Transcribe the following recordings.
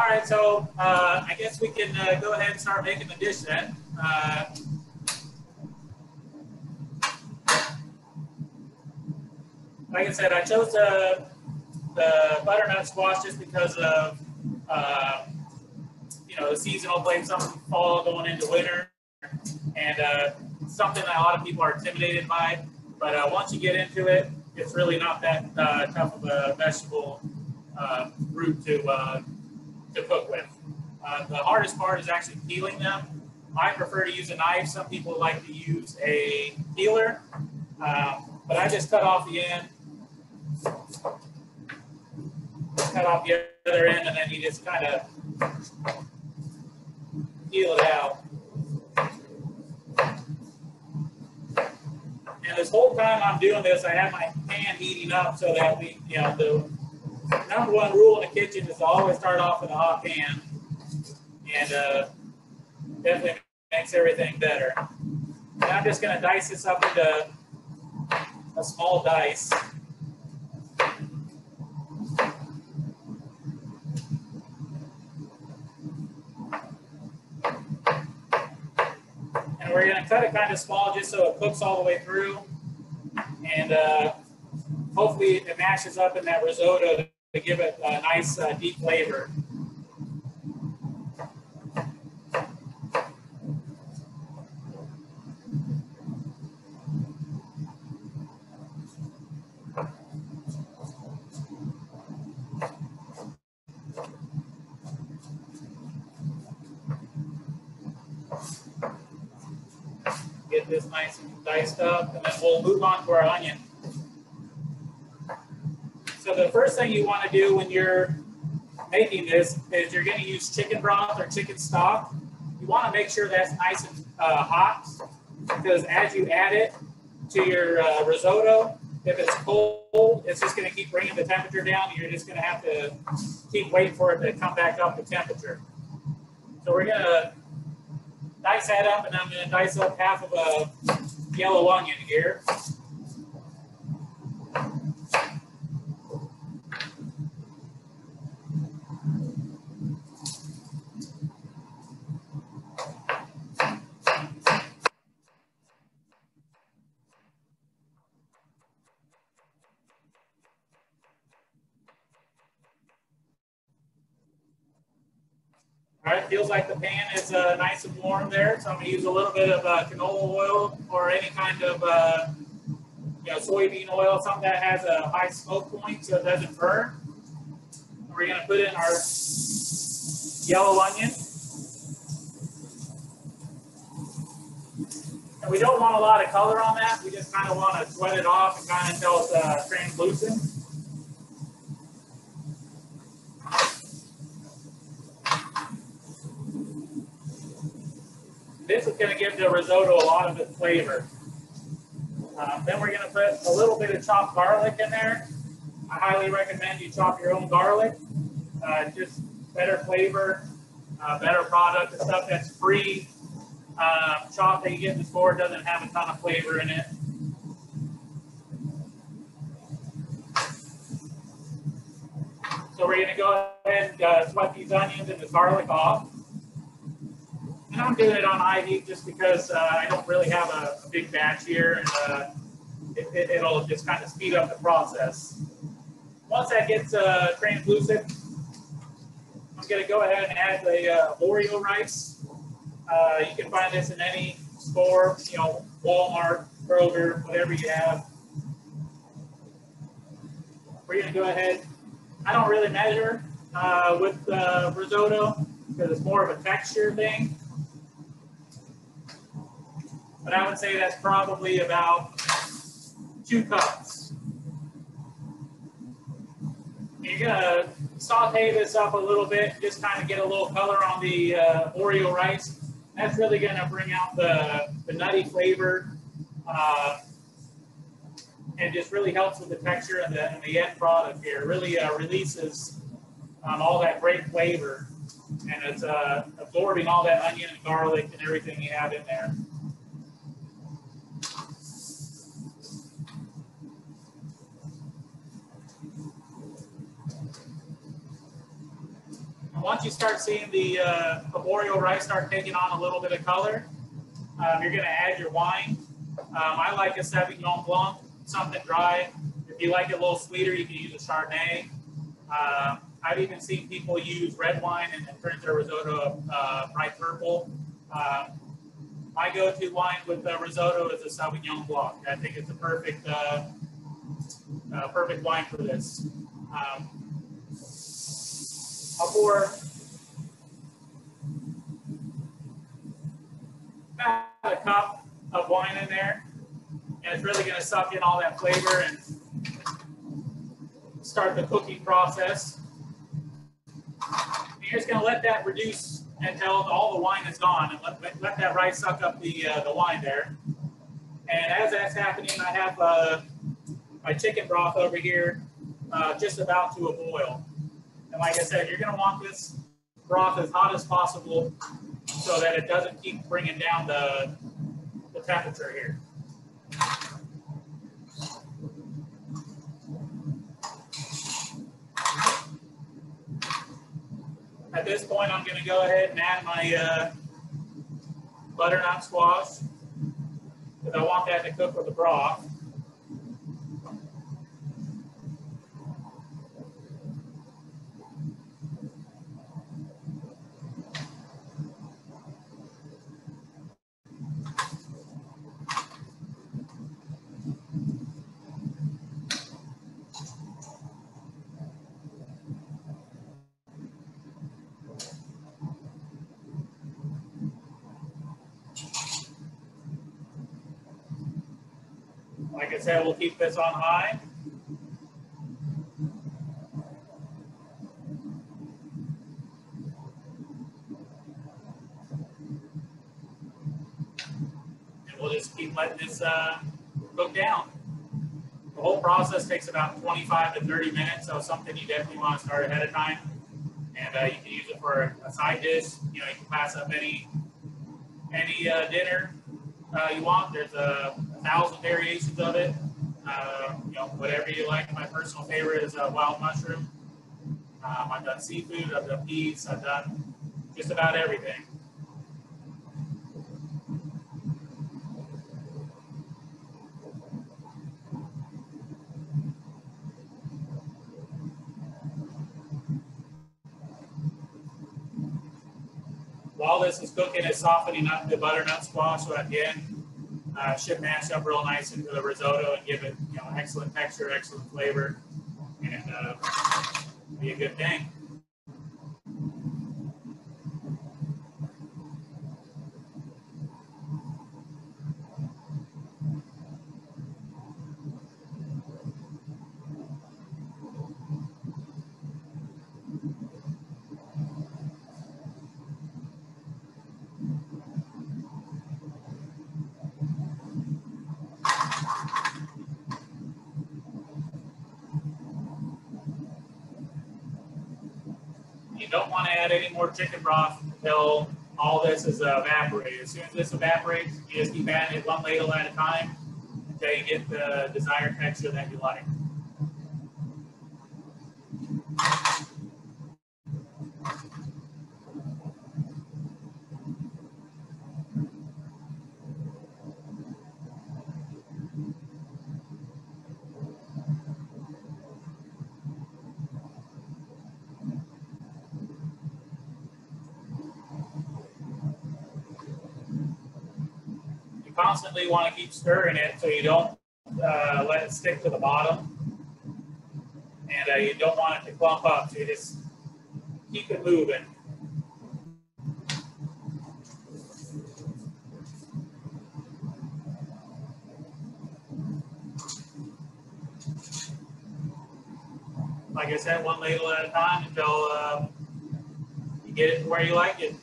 right, so I guess we can go ahead and start making the dish then. Like I said, I chose the butternut squash just because of the seasonal play, some fall going into winter, and something that a lot of people are intimidated by. But once you get into it, it's really not that tough of a vegetable root to cook with. The hardest part is actually peeling them. I prefer to use a knife. Some people like to use a peeler, but I just cut off the end, cut off the other end, and then you just kind of peel it out. And this whole time I'm doing this, I have my pan heating up so that the number one rule in the kitchen is to always start off with a hot pan, and definitely makes everything better. And I'm just going to dice this up into a small dice. And we're going to cut it kind of small just so it cooks all the way through. And hopefully it mashes up in that risotto to give it a nice deep flavor. Get this nice and diced up, and then we'll move on to our onion. So the first thing you want to do when you're making this is you're going to use chicken broth or chicken stock. You want to make sure that's nice and hot, because as you add it to your risotto, if it's cold, it's just going to keep bringing the temperature down, and you're just going to have to keep waiting for it to come back up to temperature. So we're going to dice that up, and I'm going to dice up half of a yellow onion here. All right, feels like the pan is nice and warm there, so I'm going to use a little bit of canola oil or any kind of soybean oil, something that has a high smoke point so it doesn't burn. And we're going to put in our yellow onion. And we don't want a lot of color on that. We just kind of want to sweat it off and kind of until it's translucent. This is going to give the risotto a lot of its flavor. Then we're going to put a little bit of chopped garlic in there. I highly recommend you chop your own garlic. Just better flavor, better product. The stuff that's free chopped that you get in the store doesn't have a ton of flavor in it. So we're going to go ahead and sweat these onions and the garlic off. And I'm doing it on high heat just because I don't really have a big batch here, and it'll just kind of speed up the process. Once that gets translucent, I'm going to go ahead and add the Oreo rice. You can find this in any store, Walmart, Kroger, whatever you have. We're going to go ahead. I don't really measure with risotto because it's more of a texture thing. But I would say that's probably about 2 cups. You're going to saute this up a little bit, just kind of get a little color on the Oreo rice. That's really going to bring out the nutty flavor and just really helps with the texture and the end product here. It really releases all that great flavor, and it's absorbing all that onion and garlic and everything you have in there. Once you start seeing the arboreal rice start taking on a little bit of color, you're going to add your wine. I like a Sauvignon Blanc, something dry. If you like it a little sweeter, you can use a Chardonnay. I've even seen people use red wine and turn their risotto bright purple. My go-to wine with risotto is a Sauvignon Blanc. I think it's a perfect perfect wine for this. I'll pour about a cup of wine in there, and it's really going to suck in all that flavor and start the cooking process. You're just going to let that reduce until all the wine is gone, and let that rice suck up the wine there. And as that's happening, I have my chicken broth over here, just about to a boil. And like I said, you're going to want this broth as hot as possible so that it doesn't keep bringing down the temperature here. At this point, I'm going to go ahead and add my butternut squash, because I want that to cook with the broth. Like I said, we'll keep this on high. And we'll just keep letting this cook down. The whole process takes about 25 to 30 minutes, so something you definitely want to start ahead of time. And you can use it for a side dish. You know, you can pass up any dinner you want. There's 1,000 variations of it. You know, whatever you like. My personal favorite is wild mushroom. I've done seafood, I've done peas, I've done just about everything. While this is cooking, it's softening up the butternut squash, so at the end, should mash up real nice into the risotto and give it, you know, excellent texture, excellent flavor, and be a good thing. You don't want to add any more chicken broth until all this is evaporated. As soon as this evaporates, you just keep adding it one ladle at a time until you get the desired texture that you like. Constantly want to keep stirring it so you don't let it stick to the bottom, and you don't want it to clump up, so you just keep it moving. Like I said, one ladle at a time until you get it to where you like it.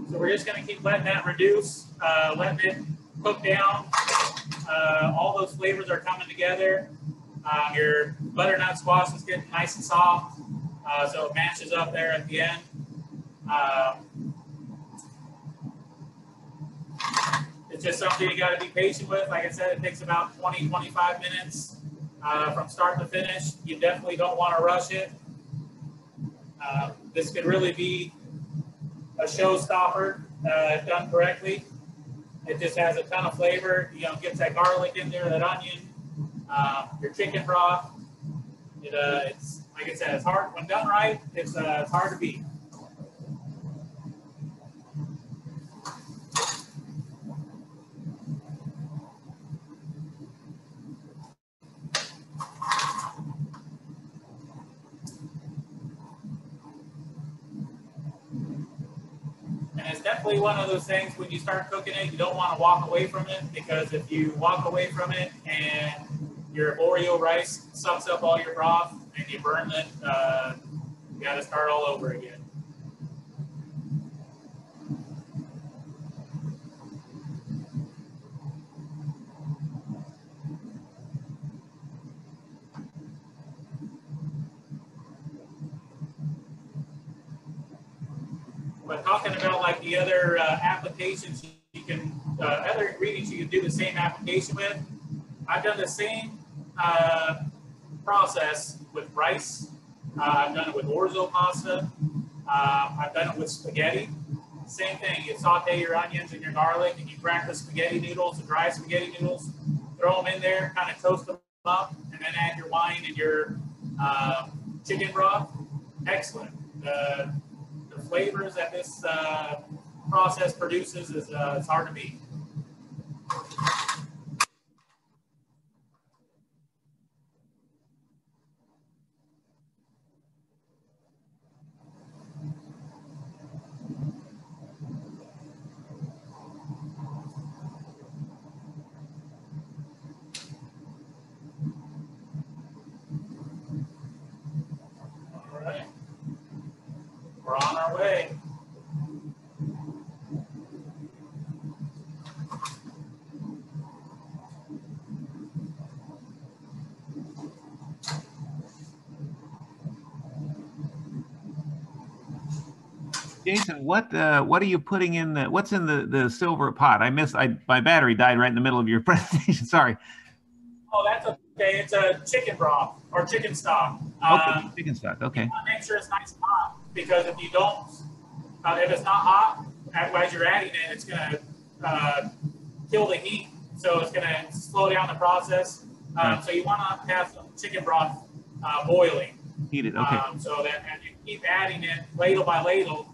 So we're just going to keep letting that reduce, letting it cook down. All those flavors are coming together. Your butternut squash is getting nice and soft, so it matches up there at the end. It's just something you got to be patient with. Like I said, it takes about 20, 25 minutes from start to finish. You definitely don't want to rush it. This could really be a showstopper done correctly. It just has a ton of flavor. You know, gets that garlic in there, that onion, your chicken broth. It's like I said, it's hard when done right. It's hard to beat. And it's definitely one of those things when you start cooking it, you don't want to walk away from it, because if you walk away from it and your Oreo rice sucks up all your broth and you burn it, you got to start all over again. But talking about like the other applications you can, other ingredients you can do the same application with, I've done the same process with rice. I've done it with orzo pasta. I've done it with spaghetti. Same thing. You saute your onions and your garlic, and you crack the spaghetti noodles, the dry spaghetti noodles, throw them in there, kind of toast them up, and then add your wine and your chicken broth. Excellent. The flavors that this process produces is it's hard to beat. All right, we're on our way. Jason, what are you putting in what's in the silver pot? My battery died right in the middle of your presentation. Sorry. Oh, that's okay. It's a chicken broth or chicken stock. Okay, chicken stock. Okay. You want to make sure it's nice and hot, because if you don't, if it's not hot, as you're adding it, it's going to kill the heat. So it's going to slow down the process. Right. So you want to have some chicken broth boiling. Heated. Okay. So that as you keep adding it ladle by ladle,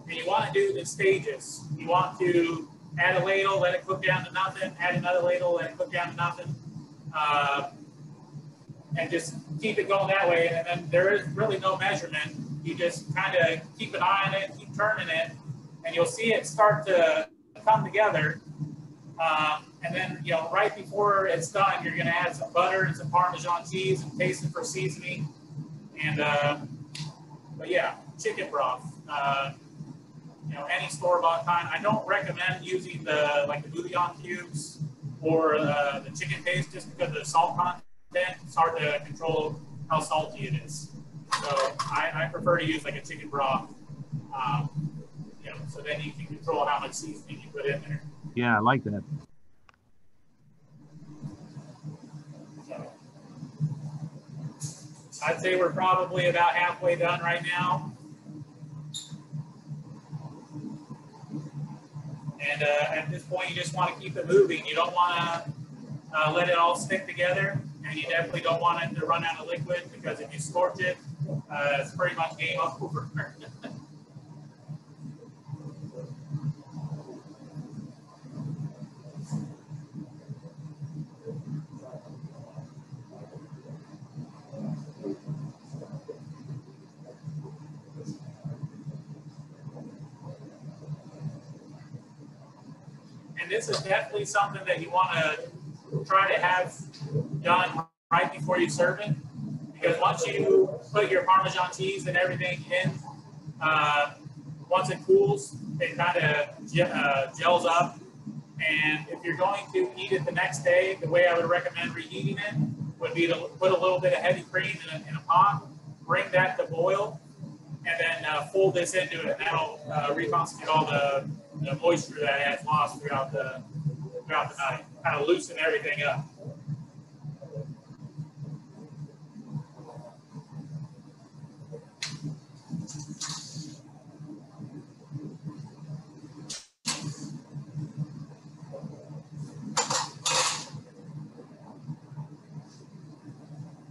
and you want to do the stages. You want to add a ladle, let it cook down to nothing, add another ladle, let it cook down to nothing, and just keep it going that way. And then there is really no measurement. You just kind of keep an eye on it, keep turning it, and you'll see it start to come together. And then, you know, right before it's done, you're going to add some butter and some Parmesan cheese and taste it for seasoning. And, but yeah, chicken broth. You know, any store-bought kind. I don't recommend using the bouillon cubes or the chicken paste, just because of the salt content. It's hard to control how salty it is. So I prefer to use like a chicken broth. You know, so then you can control how much seasoning you put in there. Yeah, I like that. So I'd say we're probably about halfway done right now. And at this point, you just want to keep it moving. You don't want to let it all stick together, and you definitely don't want it to run out of liquid, because if you scorch it, it's pretty much game over. And this is definitely something that you want to try to have done right before you serve it, because once you put your Parmesan cheese and everything in, once it cools, it kind of gels up. And if you're going to eat it the next day, the way I would recommend reheating it would be to put a little bit of heavy cream in a pot, bring that to boil, and then fold this into it. That'll reconstitute all the moisture that it has lost throughout the night. Kind of loosen everything up.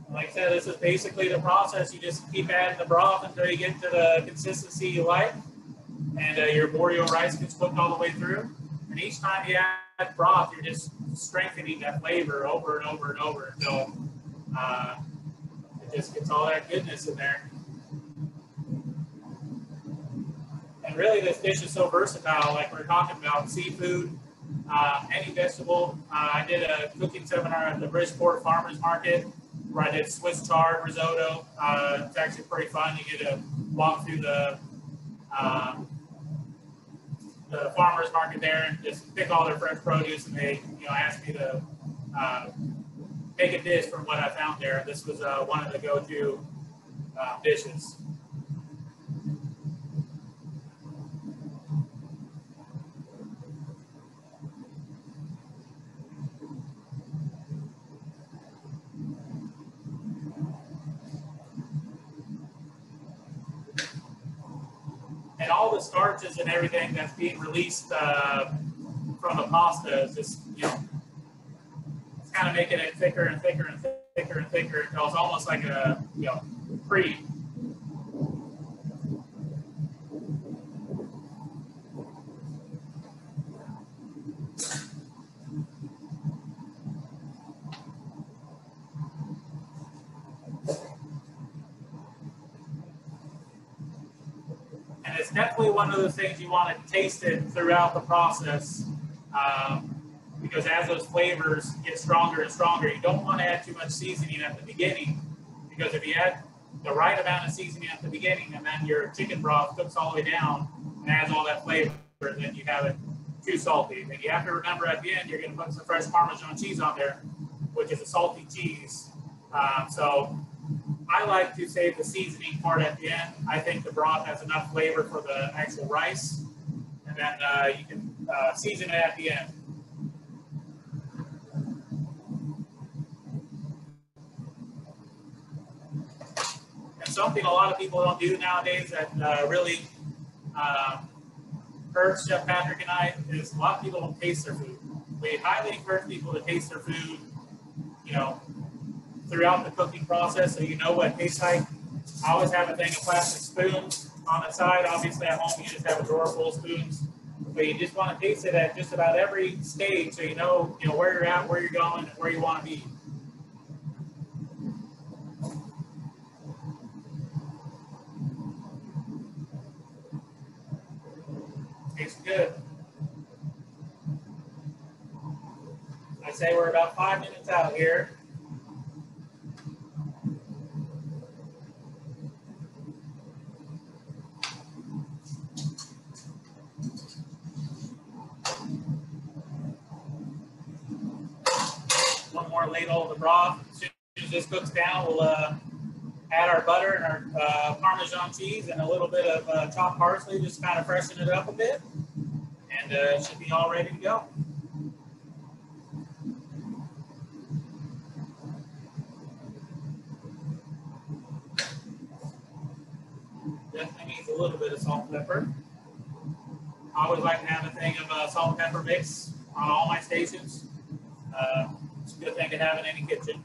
Like I said, this is basically the process. You just keep adding the broth until you get to the consistency you like, and your borio rice gets cooked all the way through. And each time you add broth, you're just strengthening that flavor over and over and over until it just gets all that goodness in there. And really, this dish is so versatile. Like we're talking about seafood, any vegetable. I did a cooking seminar at the Bridgeport Farmers Market, where I did Swiss chard risotto. It's actually pretty fun. You get to walk through the farmers market there and just pick all their fresh produce, and they asked me to make a dish from what I found there. This was one of the go-to dishes. And all the starches and everything that's being released from the pasta is just, it's kind of making it thicker and thicker and thicker and thicker until it's almost like a, cream. It's definitely one of those things you want to taste it throughout the process, because as those flavors get stronger and stronger, you don't want to add too much seasoning at the beginning, because if you add the right amount of seasoning at the beginning and then your chicken broth cooks all the way down and adds all that flavor, then you have it too salty. And you have to remember at the end, you're going to put some fresh Parmesan cheese on there, which is a salty cheese. So I like to save the seasoning part at the end. I think the broth has enough flavor for the actual rice, and then you can season it at the end. And something a lot of people don't do nowadays that really hurts Chef Patrick and I is a lot of people don't taste their food. We highly encourage people to taste their food, throughout the cooking process, so you know what it tastes like. I always have a thing of plastic spoons on the side. Obviously at home you just have a drawer full of spoons, but you just want to taste it at just about every stage, so you know where you're at, where you're going, and where you want to be. Tastes good. I'd say we're about 5 minutes out here. One more ladle of the broth. As soon as this cooks down, we'll add our butter and our Parmesan cheese and a little bit of chopped parsley, just kind of freshen it up a bit, and it should be all ready to go. Definitely needs a little bit of salt and pepper. I always like to have a thing of salt and pepper mix on all my stations. It's a good thing to have in any kitchen.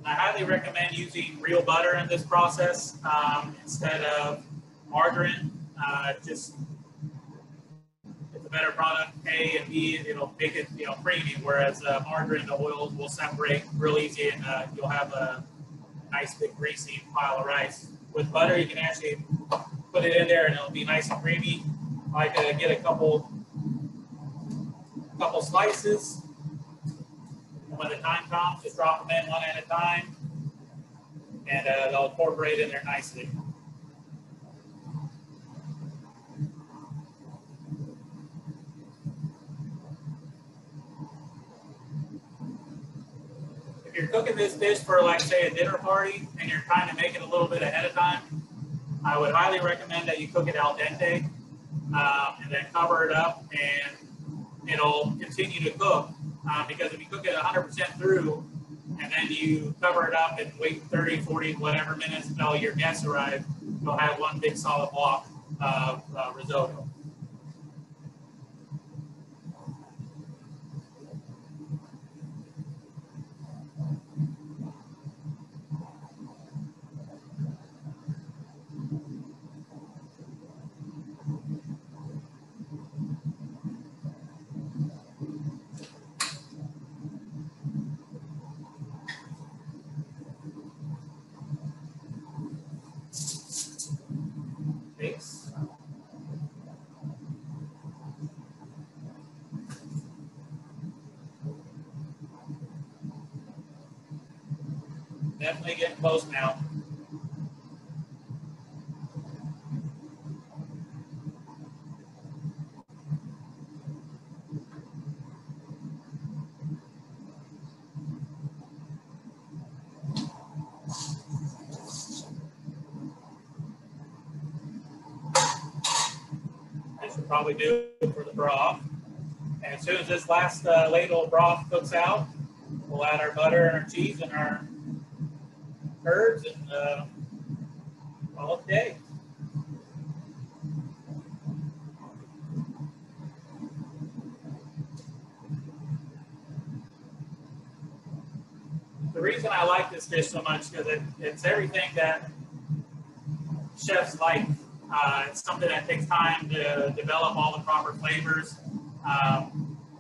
I highly recommend using real butter in this process instead of margarine. Just it's a better product. A and B, it'll make it creamy. Whereas margarine, the oils will separate real easy, and you'll have a nice big greasy pile of rice. With butter, you can actually put it in there, and it'll be nice and creamy. I like to get a couple slices. And when the time comes, just drop them in one at a time, and they'll incorporate in there nicely. If you're cooking this dish for, like, say, a dinner party, and you're trying to make it a little bit ahead of time, I would highly recommend that you cook it al dente, and then cover it up, and it'll continue to cook. Because if you cook it 100% through, and then you cover it up and wait 30, 40, whatever minutes until your guests arrive, you'll have one big solid block of risotto. Thanks. Definitely getting close now. I should probably do it for the broth. And as soon as this last ladle of broth cooks out, we'll add our butter and our cheese and our herbs and all day. The reason I like this dish so much is because it's everything that chefs like. It's something that takes time to develop all the proper flavors.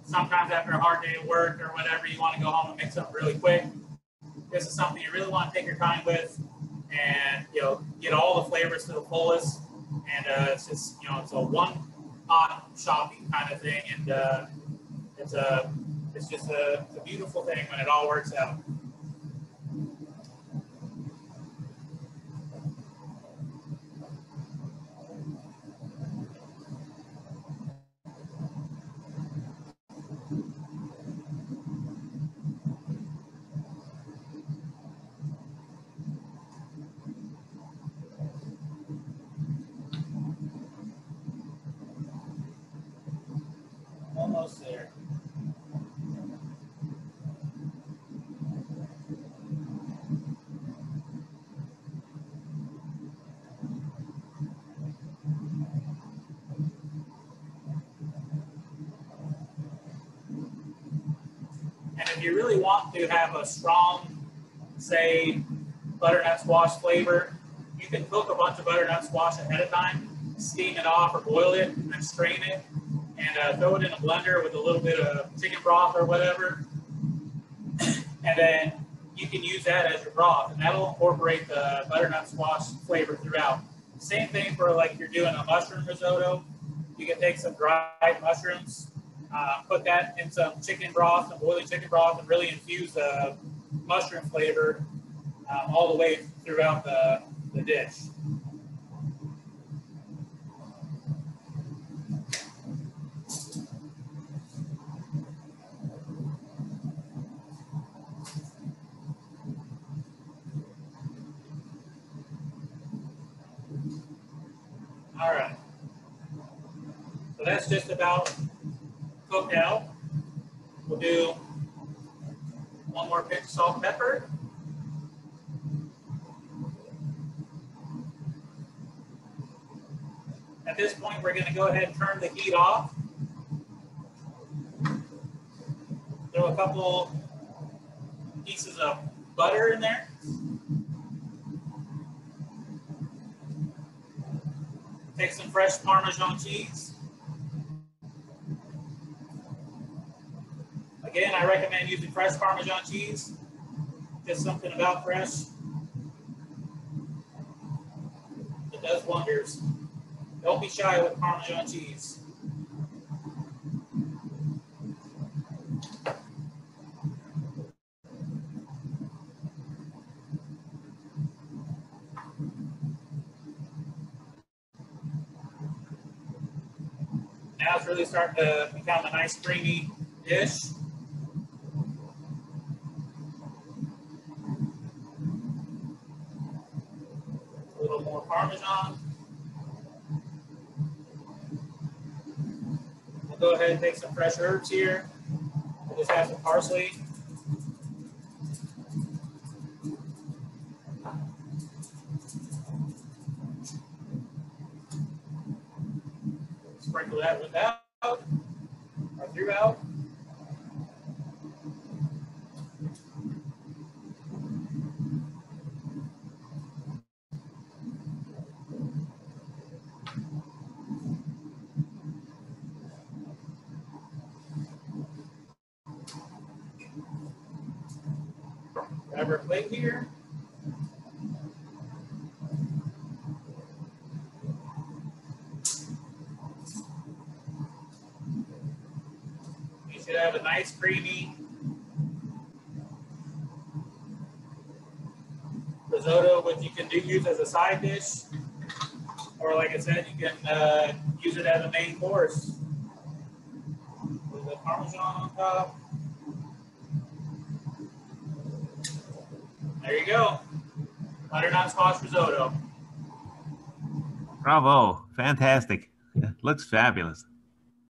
Sometimes after a hard day of work or whatever, you want to go home and make something really quick. This is something you really want to take your time with, and get all the flavors to the fullest. And it's just it's a one-pot shopping kind of thing, and it's just a beautiful thing when it all works out. Almost there. And if you really want to have a strong, say, butternut squash flavor, you can cook a bunch of butternut squash ahead of time, steam it off or boil it, and then strain it, and throw it in a blender with a little bit of chicken broth or whatever. And then you can use that as your broth, and that'll incorporate the butternut squash flavor throughout. Same thing for, like, you're doing a mushroom risotto. You can take some dried mushrooms, put that in some chicken broth, some boiling chicken broth, and really infuse the mushroom flavor all the way throughout the dish. All right. So that's just about cooked out. We'll do one more pinch of salt and pepper. At this point, we're going to go ahead and turn the heat off. Throw a couple pieces of butter in there. Take some fresh Parmesan cheese. Again, I recommend using fresh Parmesan cheese. Just something about fresh that does wonders. Don't be shy with Parmesan cheese. Now it's really starting to become a nice creamy dish. A little more Parmesan. We'll go ahead and take some fresh herbs here. We'll just have some parsley. Sprinkle that without or throughout. Grab our plate here. You should have a nice creamy risotto, which you can use as a side dish, or like I said, you can use it as a main course. With the Parmesan on top. There you go. Butternut squash risotto. Bravo. Fantastic. Looks fabulous.